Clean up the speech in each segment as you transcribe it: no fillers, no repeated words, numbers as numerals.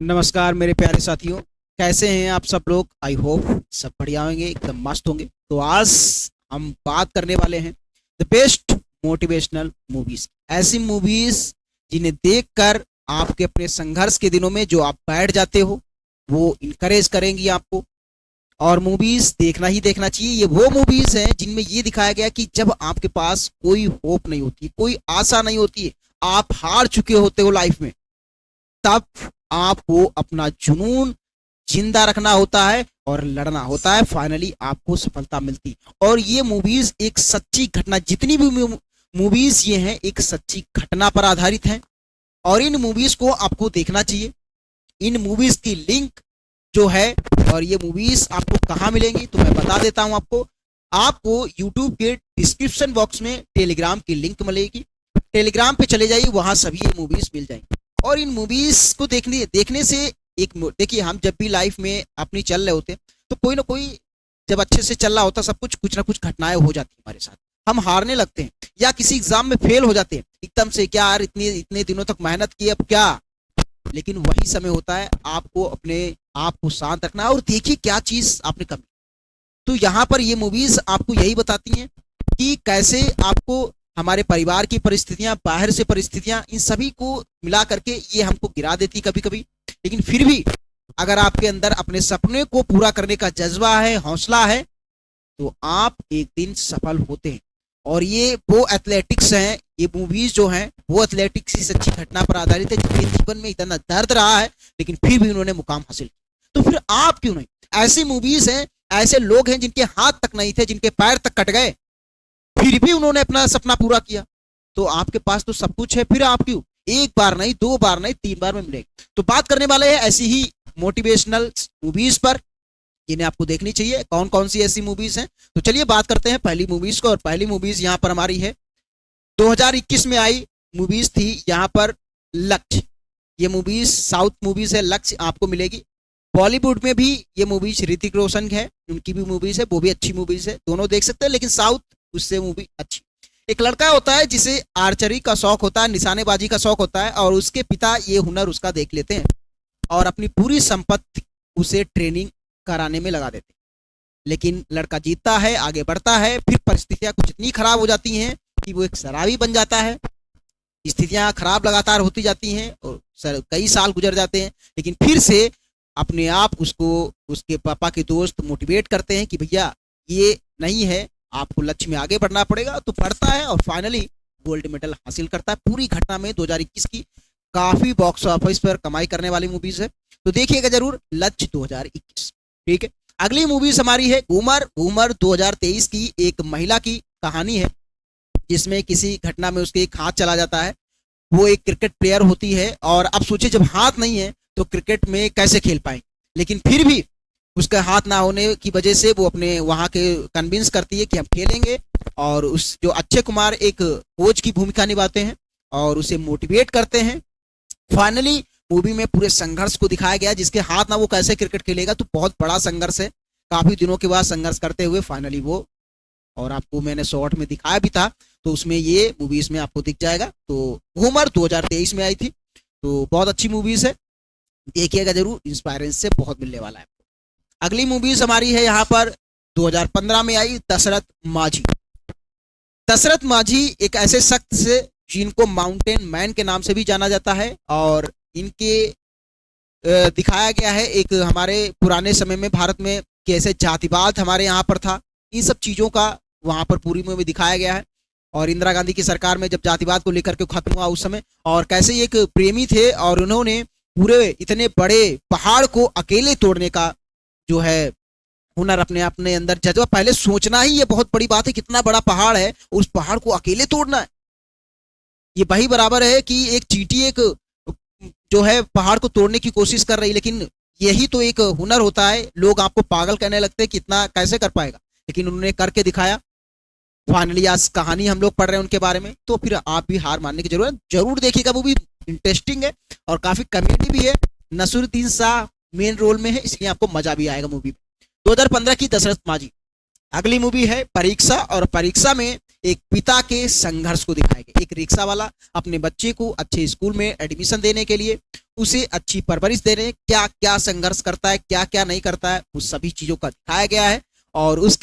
नमस्कार मेरे प्यारे साथियों। कैसे हैं आप सब लोग? आई होप सब बढ़िया होंगे, एकदम मस्त होंगे। तो आज हम बात करने वाले हैं द बेस्ट मोटिवेशनल मूवीज। ऐसी मूवीज जिन्हें देखकर आपके अपने संघर्ष के दिनों में जो आप बैठ जाते हो वो इनकरेज करेंगी आपको। और मूवीज देखना ही देखना चाहिए। ये वो मूवीज हैं जिनमें ये दिखाया गया कि जब आपके पास कोई होप नहीं होती, कोई आशा नहीं होती है, आप हार चुके होते हो लाइफ में, तब आपको अपना जुनून जिंदा रखना होता है और लड़ना होता है। फाइनली आपको सफलता मिलती। और ये मूवीज एक सच्ची घटना, जितनी भी मूवीज ये हैं एक सच्ची घटना पर आधारित हैं। और इन मूवीज को आपको देखना चाहिए। इन मूवीज की लिंक जो है और ये मूवीज आपको कहाँ मिलेंगी तो मैं बता देता हूं आपको। आपको यूट्यूब के डिस्क्रिप्शन बॉक्स में टेलीग्राम की लिंक मिलेगी। टेलीग्राम पे चले जाइए, वहां सभी ये मूवीज मिल जाएंगी। और इन मूवीज को देखने से एक देखिए, हम जब भी लाइफ में अपनी चल रहे होते हैं तो कोई ना कोई, जब अच्छे से चल रहा होता सब कुछ ना कुछ घटनाएं हो जाती हैं हमारे साथ। हम हारने लगते हैं या किसी एग्जाम में फेल हो जाते हैं एकदम से। क्या यार, इतने इतने दिनों तक मेहनत की, अब क्या। लेकिन वही समय होता है आपको अपने आप को शांत रखना है और देखिए क्या चीज आपने कमी। तो यहाँ पर ये मूवीज आपको यही बताती हैं कि कैसे आपको हमारे परिवार की परिस्थितियां, बाहर से परिस्थितियां, इन सभी को मिला करके ये हमको गिरा देती कभी कभी। लेकिन फिर भी अगर आपके अंदर अपने सपने को पूरा करने का जज्बा है, हौसला है, तो आप एक दिन सफल होते हैं। और ये वो एथलेटिक्स हैं, ये मूवीज जो हैं वो एथलेटिक्स की सच्ची घटना पर आधारित है, जिनके जीवन में इतना दर्द रहा है लेकिन फिर भी उन्होंने मुकाम हासिल किया। तो फिर आप क्यों नहीं? ऐसी मूवीज हैं, ऐसे लोग हैं जिनके हाथ तक नहीं थे, जिनके पैर तक कट गए, फिर भी उन्होंने अपना सपना पूरा किया। तो आपके पास तो सब कुछ है, फिर आप क्यों? एक बार नहीं, दो बार नहीं, तीन बार में मिलेगा। तो बात करने वाले हैं ऐसी ही मोटिवेशनल मूवीज पर जिन्हें आपको देखनी चाहिए। कौन कौन सी ऐसी मूवीज हैं तो चलिए बात करते हैं पहली मूवीज को। और पहली मूवीज यहाँ पर हमारी है 2021 में आई मूवीज थी यहाँ पर लक्ष्य। ये मूवीज साउथ मूवीज है, लक्ष्य आपको मिलेगी। बॉलीवुड में भी ये मूवीज ऋतिक रोशन है, उनकी भी मूवीज है, वो भी अच्छी मूवीज है, दोनों देख सकते हैं। लेकिन साउथ उससे मूवी अच्छी। एक लड़का होता है जिसे आर्चरी का शौक होता है, निशानेबाजी का शौक होता है, और उसके पिता ये हुनर उसका देख लेते हैं और अपनी पूरी संपत्ति उसे ट्रेनिंग कराने में लगा देते हैं। लेकिन लड़का जीतता है, आगे बढ़ता है, फिर परिस्थितियां कुछ इतनी खराब हो जाती हैं कि वो एक शराबी बन जाता है। स्थितियां खराब लगातार होती जाती हैं और कई साल गुजर जाते हैं। लेकिन फिर से अपने आप उसको उसके पापा के दोस्त मोटिवेट करते हैं कि भैया ये नहीं है, आपको लक्ष्य में आगे बढ़ना पड़ेगा। तो पढ़ता है और फाइनली गोल्ड मेडल हासिल करता है। पूरी घटना में 2021 की काफी बॉक्स ऑफिस पर कमाई करने वाली मूवीज है, तो देखिएगा जरूर लक्ष्य 2021। ठीक है, अगली मूवीज हमारी है घूमर। घूमर 2023 की एक महिला की कहानी है जिसमें किसी घटना में उसके एक हाथ चला जाता है। वो एक क्रिकेट प्लेयर होती है और अब सोचे जब हाथ नहीं है तो क्रिकेट में कैसे खेल पाए। लेकिन फिर भी उसका हाथ ना होने की वजह से वो अपने वहां के कन्विंस करती है कि हम खेलेंगे। और उस जो अक्षय कुमार एक कोच की भूमिका निभाते हैं और उसे मोटिवेट करते हैं। फाइनली मूवी में पूरे संघर्ष को दिखाया गया, जिसके हाथ ना वो कैसे क्रिकेट खेलेगा। तो बहुत बड़ा संघर्ष है, काफी दिनों के बाद संघर्ष करते हुए फाइनली वो, और आपको मैंने शॉर्ट में दिखाया भी था तो उसमें ये मूवीज में आपको दिख जाएगा। तो घूमर 2023 में आई थी, तो बहुत अच्छी मूवीज है, देखिएगा जरूर, इंस्पायरेंस से बहुत मिलने वाला है। अगली मूवीज हमारी है यहाँ पर 2015 में आई दशरथ माझी। दशरथ माझी एक ऐसे शख्स से जिनको माउंटेन मैन के नाम से भी जाना जाता है। और इनके दिखाया गया है एक हमारे पुराने समय में भारत में कैसे जातिवाद हमारे यहाँ पर था, इन सब चीज़ों का वहाँ पर पूरी में दिखाया गया है। और इंदिरा गांधी की सरकार में जब जातिवाद को लेकर के खत्म हुआ उस समय, और कैसे एक प्रेमी थे और उन्होंने पूरे इतने बड़े पहाड़ को अकेले तोड़ने का जो है हुनर अपने अपने अंदर जज्बा। पहले सोचना ही ये बहुत बड़ी बात है, कितना बड़ा पहाड़ है, उस पहाड़ को अकेले तोड़ना है। ये वही बराबर है कि एक चींटी एक जो है पहाड़ को तोड़ने की कोशिश कर रही। लेकिन यही तो एक हुनर होता है। लोग आपको पागल कहने लगते हैं कि इतना कैसे कर पाएगा, लेकिन उन्होंने करके दिखाया। फाइनली आज कहानी हम लोग पढ़ रहे हैं उनके बारे में, तो फिर आप भी हार मानने की जरूरत जरूर देखिएगा। वो भी इंटरेस्टिंग है और काफी कॉमेडी भी है। नसरुद्दीन शाह मेन रोल में है, इसलिए आपको मजा भी आएगा मूवी में। 2015 की दशरथ माझी। अगली मूवी है परीक्षा। और परीक्षा में एक पिता के संघर्ष को दिखाया गया। एक रिक्शा वाला अपने बच्चे को अच्छे स्कूल में एडमिशन देने के लिए, उसे अच्छी परवरिश देने, क्या क्या संघर्ष करता है, क्या क्या नहीं करता है, उस सभी चीजों का दिखाया गया है। और उस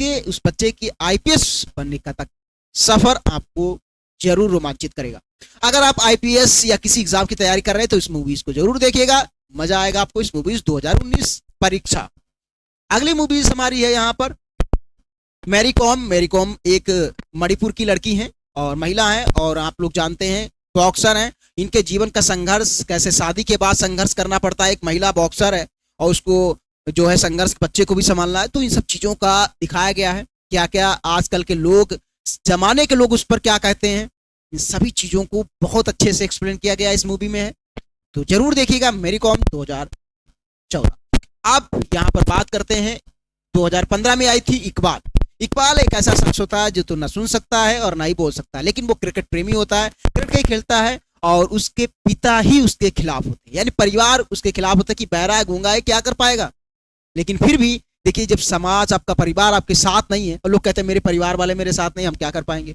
बच्चे की आईपीएस बनने का तक सफर आपको जरूर रोमांचित करेगा। अगर आप आईपीएस या किसी एग्जाम की तैयारी कर रहे हैं तो इस मूवीज को जरूर देखिएगा, मजा आएगा आपको। इस मूवीज 2019 परीक्षा। अगली मूवीज हमारी है यहाँ पर मैरी कॉम। मैरी कॉम एक मणिपुर की लड़की है और महिला है, और आप लोग जानते हैं बॉक्सर हैं। इनके जीवन का संघर्ष, कैसे शादी के बाद संघर्ष करना पड़ता है, एक महिला बॉक्सर है और उसको जो है संघर्ष, बच्चे को भी संभालना है। तो इन सब चीजों का दिखाया गया है, क्या क्या आजकल के लोग, जमाने के लोग उस पर क्या कहते हैं, इन सभी चीजों को बहुत अच्छे से एक्सप्लेन किया गया इस मूवी में है। तो जरूर देखिएगा मैरी कॉम 2014। अब यहाँ पर बात करते हैं 2015 में आई थी इकबाल। इकबाल एक ऐसा शख्स होता है जो तो न सुन सकता है और ना ही बोल सकता है, लेकिन वो क्रिकेट प्रेमी होता है, क्रिकेट खेलता है और उसके पिता ही उसके खिलाफ होते हैं, यानी परिवार उसके खिलाफ होता है कि बहरा है, गूंगा है, क्या कर पाएगा। लेकिन फिर भी देखिए, जब समाज, आपका परिवार आपके साथ नहीं है और लोग कहते हैं मेरे परिवार वाले मेरे साथ नहीं, हम क्या कर पाएंगे।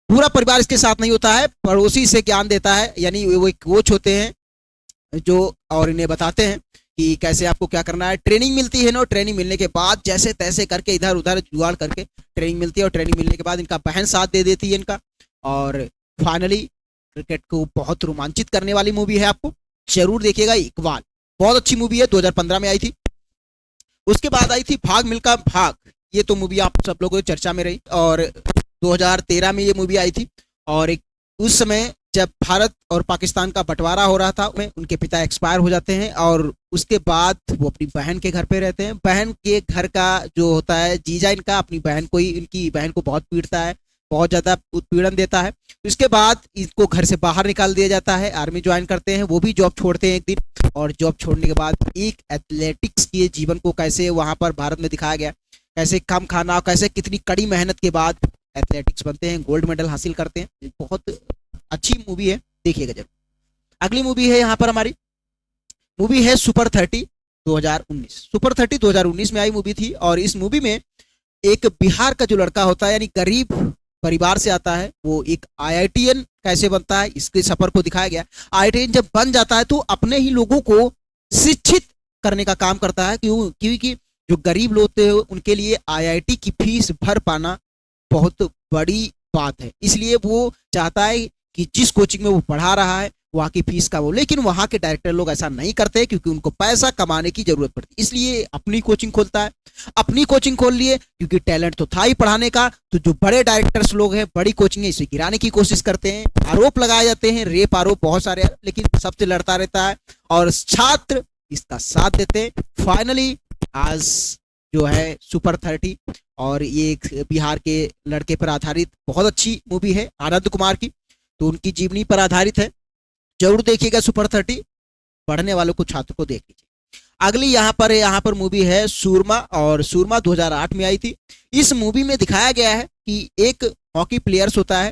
पूरा परिवार इसके साथ नहीं होता है, पड़ोसी से ज्ञान देता है, यानी वो एक कोच होते हैं जो और इन्हें बताते हैं कि कैसे आपको क्या करना है। ट्रेनिंग मिलती है ना, ट्रेनिंग मिलने के बाद जैसे तैसे करके इधर उधर जुगाड़ करके ट्रेनिंग मिलती है, और ट्रेनिंग मिलने के बाद इनका बहन साथ दे देती है इनका, और फाइनली क्रिकेट को बहुत रोमांचित करने वाली मूवी है, आपको जरूर देखिएगा इकबाल। बहुत अच्छी मूवी है, 2015 में आई थी। उसके बाद आई थी भाग मिल्खा भाग। ये तो मूवी आप सब लोगों की चर्चा में रही, और 2013 में ये मूवी आई थी। और उस समय जब भारत और पाकिस्तान का बंटवारा हो रहा था, उनके पिता एक्सपायर हो जाते हैं और उसके बाद वो अपनी बहन के घर पे रहते हैं। बहन के घर का जो होता है जीजा इनका, अपनी बहन को ही, इनकी बहन को बहुत पीड़ता है, बहुत ज़्यादा उत्पीड़न देता है। इसके बाद इनको घर से बाहर निकाल दिया जाता है, आर्मी ज्वाइन करते हैं, वो भी जॉब छोड़ते हैं एक दिन। और जॉब छोड़ने के बाद एक एथलेटिक्स के जीवन को कैसे वहाँ पर भारत में दिखाया गया, कैसे कम खाना, कैसे कितनी कड़ी मेहनत के बाद एथलेटिक्स बनते हैं, गोल्ड मेडल हासिल करते हैं। बहुत अच्छी मूवी है, देखिएगा जरूर। अगली मूवी है यहाँ पर हमारी, मूवी है सुपर 30 2019। सुपर 30 2019 में आई मूवी थी, और इस मूवी में एक बिहार का जो लड़का होता है, यानी गरीब परिवार से आता है, वो एक आईआईटीएन कैसे बनता है, इसके सफर को दिखाया गया। आईआईटीएन जब बन जाता है तो अपने ही लोगों को शिक्षित करने का काम करता है, क्योंकि जो गरीब लोग होते हैं उनके लिए आईआईटी की फीस भर पाना बहुत बड़ी बात है। इसलिए वो चाहता है कि जिस कोचिंग में वो पढ़ा रहा है वहाँ की फीस का वो, लेकिन वहाँ के डायरेक्टर लोग ऐसा नहीं करते क्योंकि उनको पैसा कमाने की जरूरत पड़ती, इसलिए अपनी कोचिंग खोलता है। अपनी कोचिंग खोल लिए क्योंकि टैलेंट तो था ही पढ़ाने का, तो जो बड़े डायरेक्टर्स लोग हैं, बड़ी कोचिंग है, इसे गिराने की कोशिश करते हैं, आरोप लगाए जाते हैं, रेप आरोप बहुत सारे, लेकिन सबसे लड़ता रहता है और छात्र इसका साथ देते हैं। फाइनली आज जो है सुपर 30, और ये एक बिहार के लड़के पर आधारित बहुत अच्छी मूवी है, आनंद कुमार की, तो उनकी जीवनी पर आधारित है। जरूर देखिएगा सुपर 30, पढ़ने वालों को, छात्र को देख लीजिए। अगली यहाँ पर मूवी है सूरमा, और सूरमा 2008 में आई थी। इस मूवी में दिखाया गया है कि एक हॉकी प्लेयर्स होता है,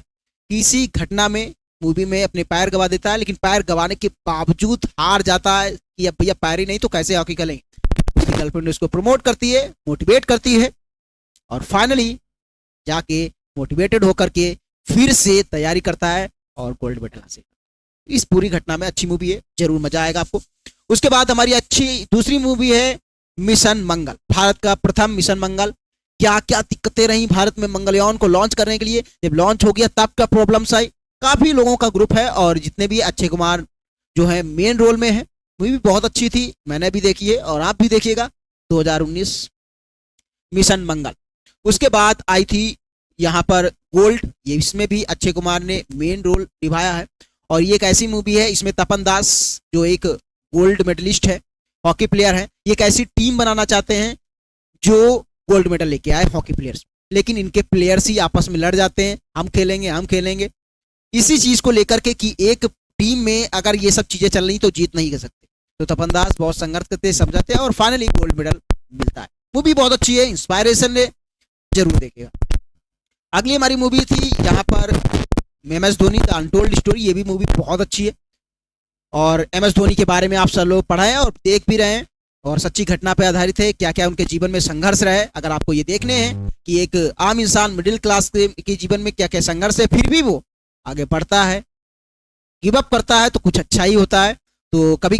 किसी घटना में मूवी में अपने पैर गवा देता है, लेकिन पैर गवाने के बावजूद हार जाता है कि अब भैया पैर ही नहीं तो कैसे हॉकी खेलेंगे। उसकी गर्लफ्रेंड उसको प्रमोट करती है, मोटिवेट करती है, और फाइनली जाके मोटिवेटेड होकर के फिर से तैयारी करता है और गोल्ड मेडल हासिल। इस पूरी घटना में अच्छी मूवी है, जरूर मजा आएगा आपको। उसके बाद हमारी अच्छी दूसरी मूवी है मिशन मंगल, भारत का प्रथम मिशन मंगल। क्या क्या दिक्कतें रही भारत में मंगलयान को लॉन्च करने के लिए, जब लॉन्च हो गया तब क्या प्रॉब्लम्स आई। काफी लोगों का ग्रुप है, और जितने भी अक्षय कुमार जो है मेन रोल में है। मूवी बहुत अच्छी थी, मैंने भी देखी है और आप भी देखिएगा, 2019 मिशन मंगल। उसके बाद आई थी यहाँ पर गोल्ड, ये इसमें भी अक्षय कुमार ने मेन रोल निभाया है, और ये एक ऐसी मूवी है, इसमें तपन दास जो एक गोल्ड मेडलिस्ट है, हॉकी प्लेयर है, ये एक ऐसी टीम बनाना चाहते हैं जो गोल्ड मेडल लेके आए हॉकी प्लेयर्स, लेकिन इनके प्लेयर्स ही आपस में लड़ जाते हैं, हम खेलेंगे इसी चीज को लेकर के कि एक टीम में अगर ये सब चीजें चल रही तो जीत नहीं कर सकते। तो तपन दास बहुत संघर्ष करते हैं, समझाते हैं, और फाइनली गोल्ड मेडल मिलता है। मूवी बहुत अच्छी है, इंस्पायरेशन है, जरूर देखिएगा। अगली हमारी मूवी थी यहाँ पर M S Dhoni the untold story. ये भी मूवी बहुत अच्छी है, और एम एस धोनी के बारे में आप सब लोग पढ़ा है और देख भी रहे हैं। और सच्ची घटना पे आधारित है। क्या क्या उनके जीवन में संघर्ष रहे, अगर आपको ये देखने हैं कि एक आम इंसान मिडिल क्लास के जीवन में क्या क्या संघर्ष है, फिर भी वो आगे बढ़ता है, गिव अप करता है तो कुछ अच्छा ही होता है। तो कभी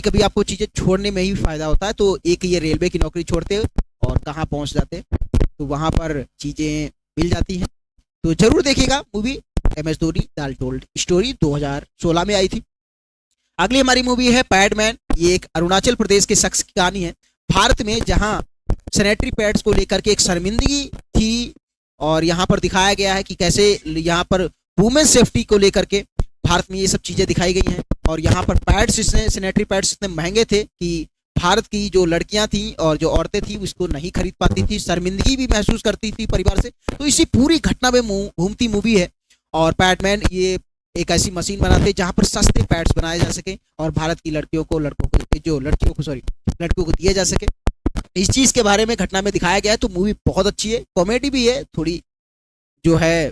कभी आपको चीज़ें छोड़ने में ही फायदा होता है। तो एक ये रेलवे की नौकरी छोड़ते और कहाँ पहुँच जाते, तो वहाँ पर चीज़ें मिल जाती हैं। तो जरूर देखिएगा movie MS Dhoni the untold story, 2016 में आई थी। अगली हमारी मूवी है पैडमैन। ये एक अरुणाचल प्रदेश के शख्स की कहानी है, भारत में जहां सैनिटरी पैड्स को लेकर के एक शर्मिंदगी थी, और यहाँ पर दिखाया गया है कि कैसे यहाँ पर वुमेन सेफ्टी को लेकर के भारत में ये सब चीज़ें दिखाई गई हैं। और यहाँ पर पैड्स, सैनिटरी पैड्स इतने महंगे थे कि भारत की जो लड़कियां थी और जो औरतें थी उसको नहीं खरीद पाती थी, शर्मिंदगी भी महसूस करती थी परिवार से। तो इसी पूरी घटना में घूमती मूवी है। और पैडमैन ये एक ऐसी मशीन बनाते हैं जहां पर सस्ते पैड्स बनाए जा सके और भारत की लड़कियों को दिए जा सके। इस चीज के बारे में घटना में दिखाया गया है। तो मूवी बहुत अच्छी है, कॉमेडी भी है, थोड़ी जो है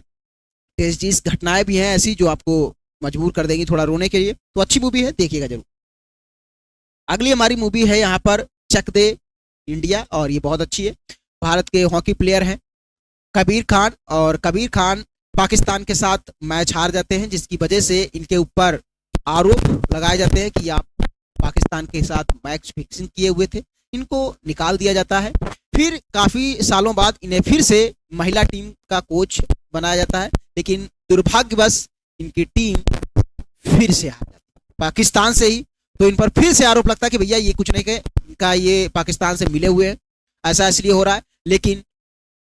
चीज घटनाएं भी हैं ऐसी जो आपको मजबूर कर देंगी थोड़ा रोने के लिए। तो अच्छी मूवी है, देखिएगा जरूर। अगली हमारी मूवी है यहाँ पर चक दे इंडिया, और ये बहुत अच्छी है। भारत के हॉकी प्लेयर हैं कबीर खान, और कबीर खान पाकिस्तान के साथ मैच हार जाते हैं, जिसकी वजह से इनके ऊपर आरोप लगाए जाते हैं कि आप पाकिस्तान के साथ मैच फिक्सिंग किए हुए थे। इनको निकाल दिया जाता है। फिर काफ़ी सालों बाद इन्हें फिर से महिला टीम का कोच बनाया जाता है, लेकिन दुर्भाग्यवश इनकी टीम फिर से हार जाती है पाकिस्तान से ही। तो इन पर फिर से आरोप लगता है कि भैया ये कुछ नहीं कहे, इनका ये पाकिस्तान से मिले हुए हैं, ऐसा इसलिए हो रहा है। लेकिन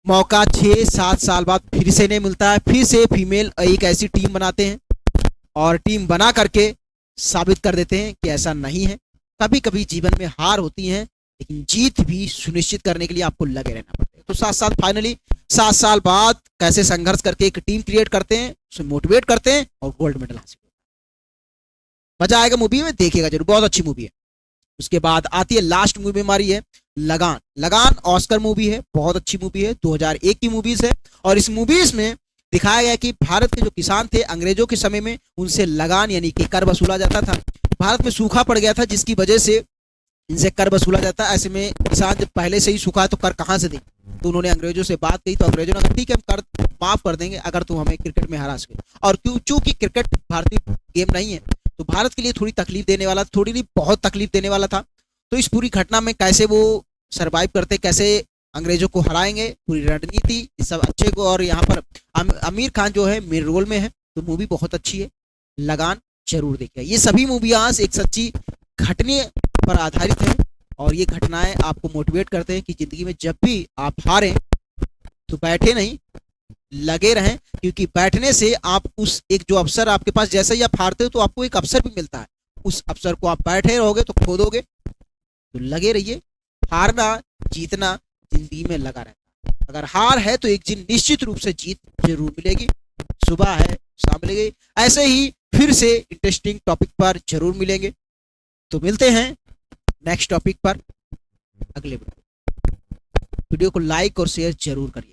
मौका 6-7 साल बाद फिर से नहीं मिलता है। फिर से फीमेल एक ऐसी टीम बनाते हैं और टीम बना करके साबित कर देते हैं कि ऐसा नहीं है। कभी कभी जीवन में हार होती है, लेकिन जीत भी सुनिश्चित करने के लिए आपको लगे रहना पड़ता है। तो फाइनली 7 साल बाद कैसे संघर्ष करके एक टीम क्रिएट करते हैं, उसे मोटिवेट करते हैं और गोल्ड मेडल हासिल करते हैं। मजा आएगा मूवी में, देखिएगा जरूर, बहुत अच्छी मूवी है। उसके बाद आती है लास्ट मूवी हमारी है लगान। लगान ऑस्कर मूवी है, बहुत अच्छी मूवी है, 2001 की मूवीज है। और इस मूवीज में दिखाया गया कि भारत के जो किसान थे अंग्रेजों के समय में उनसे लगान यानी कि कर वसूला जाता था। भारत में सूखा पड़ गया था, जिसकी वजह से इनसे कर वसूला जाता। ऐसे में किसान जब पहले से ही सूखा है तो कर कहाँ से दें, तो उन्होंने अंग्रेजों से बात की। तो अंग्रेजों ने कहा ठीक है, हम कर माफ कर देंगे अगर तुम हमें क्रिकेट में हरा सके। और चूंकि क्रिकेट भारतीय गेम नहीं है, तो भारत के लिए थोड़ी तकलीफ देने वाला, थोड़ी नहीं बहुत तकलीफ देने वाला था। तो इस पूरी घटना में कैसे वो सरवाइव करते, कैसे अंग्रेजों को हराएंगे, पूरी रणनीति, इस सब अच्छे को। और यहाँ पर आमिर खान जो है मेन रोल में है। तो मूवी बहुत अच्छी है, लगान जरूर देखिए। ये सभी मूवियाँ एक सच्ची घटने पर आधारित है, और ये घटनाएं आपको मोटिवेट करते हैं कि जिंदगी में जब भी आप हारें तो बैठे नहीं, लगे रहें। क्योंकि बैठने से आप उस एक जो अवसर आपके पास, जैसे ही आप हारते हो तो आपको एक अवसर भी मिलता है, उस अवसर को आप बैठे रहोगे तो खो दोगे। तो लगे रहिए, हारना जीतना जिंदगी में लगा रहता है। अगर हार है तो एक दिन निश्चित रूप से जीत जरूर मिलेगी, सुबह है शाम मिलेगी। ऐसे ही फिर से इंटरेस्टिंग टॉपिक पर जरूर मिलेंगे। तो मिलते हैं नेक्स्ट टॉपिक पर अगले वीडियो को लाइक और शेयर जरूर करिए।